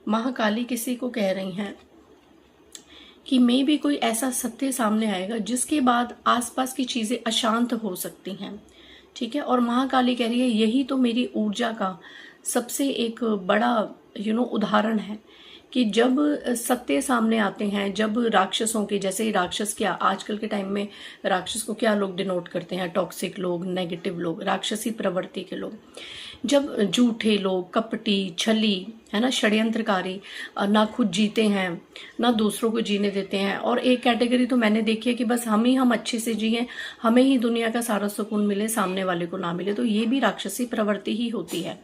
महाकाली किसी को कह रही हैं कि मे भी कोई ऐसा सत्य सामने आएगा जिसके बाद आसपास की चीज़ें अशांत हो सकती हैं, ठीक है। और महाकाली कह रही है यही तो मेरी ऊर्जा का सबसे एक बड़ा उदाहरण है कि जब सत्य सामने आते हैं, जब राक्षसों के, जैसे राक्षस क्या आजकल के टाइम में राक्षस को क्या लोग डिनोट करते हैं, टॉक्सिक लोग, नेगेटिव लोग, राक्षसी प्रवृत्ति के लोग। जब झूठे लोग, कपटी, छली, है ना, षड्यंत्रकारी, ना खुद जीते हैं ना दूसरों को जीने देते हैं। और एक कैटेगरी तो मैंने देखी है कि बस हम अच्छे से जिए, हमें ही दुनिया का सारा सुकून मिले, सामने वाले को ना मिले, तो ये भी राक्षसी प्रवृत्ति ही होती है,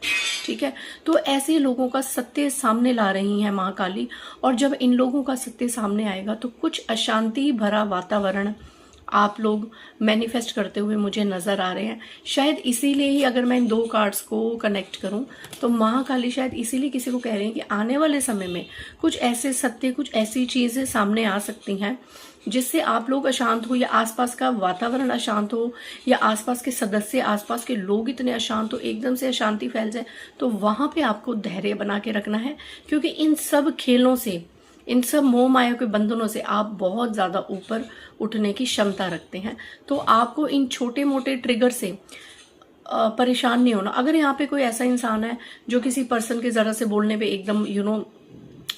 ठीक है। तो ऐसे लोगों का सत्य सामने ला रही है महाकाली। और जब इन लोगों का सत्य सामने आएगा तो कुछ अशांति भरा वातावरण आप लोग मैनिफेस्ट करते हुए मुझे नज़र आ रहे हैं। शायद इसीलिए ही अगर मैं इन 2 कार्ड्स को कनेक्ट करूं तो महाकाली शायद इसीलिए किसी को कह रहे हैं कि आने वाले समय में कुछ ऐसे सत्य, कुछ ऐसी चीज़ें सामने आ सकती हैं जिससे आप लोग अशांत हो, या आसपास का वातावरण अशांत हो, या आसपास के सदस्य, आसपास के लोग इतने अशांत हो, एकदम से अशांति फैल जाए। तो वहां पे आपको धैर्य बना के रखना है, क्योंकि इन सब खेलों से, इन सब मोह माया के बंधनों से आप बहुत ज़्यादा ऊपर उठने की क्षमता रखते हैं। तो आपको इन छोटे मोटे ट्रिगर से परेशान नहीं होना। अगर यहाँ पे कोई ऐसा इंसान है जो किसी पर्सन के ज़रा से बोलने पे एकदम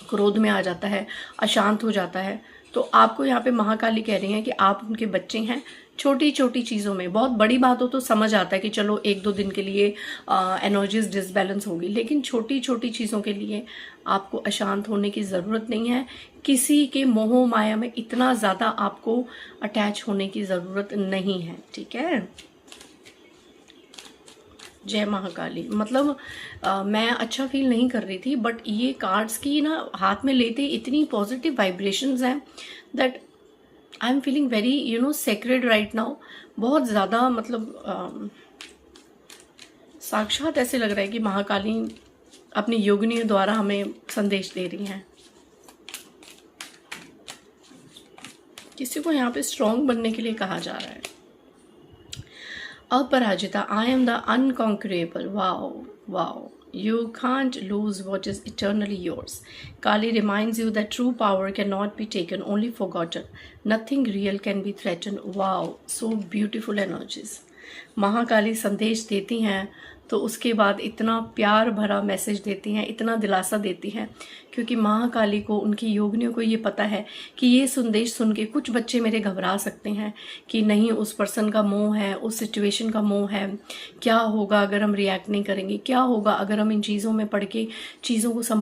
क्रोध में आ जाता है, अशांत हो जाता है, तो आपको यहाँ पे महाकाली कह रही हैं कि आप उनके बच्चे हैं। छोटी छोटी चीज़ों में, बहुत बड़ी बात हो तो समझ आता है कि चलो 1-2 दिन के लिए एनर्जीज डिसबैलेंस होगी, लेकिन छोटी छोटी चीज़ों के लिए आपको अशांत होने की ज़रूरत नहीं है। किसी के मोह माया में इतना ज़्यादा आपको अटैच होने की ज़रूरत नहीं है, ठीक है। जय महाकाली। मतलब मैं अच्छा फील नहीं कर रही थी, बट ये कार्ड्स की ना हाथ में लेते इतनी पॉजिटिव वाइब्रेशंस हैं that I am feeling very sacred right now. बहुत ज़्यादा मतलब साक्षात ऐसे लग रहा है कि महाकाली अपनी योगिनियों द्वारा हमें संदेश दे रही हैं। किसी को यहाँ पे स्ट्रॉन्ग बनने के लिए कहा जा रहा है। Aparajita, I am the unconquerable. Wow wow, you can't lose what is eternally yours. Kali reminds you that true power cannot be taken, only forgotten. Nothing real can be threatened. Wow, so beautiful energies. Mahakali संदेश देती हैं तो उसके बाद इतना प्यार भरा message देती हैं, इतना दिलासा देती हैं, क्योंकि महाकाली को, उनकी योगिनियों को ये पता है कि ये संदेश सुन के कुछ बच्चे मेरे घबरा सकते हैं कि नहीं, उस पर्सन का मोह है, उस सिचुएशन का मोह है, क्या होगा अगर हम रिएक्ट नहीं करेंगे, क्या होगा अगर हम इन चीज़ों में पढ़ के चीज़ों को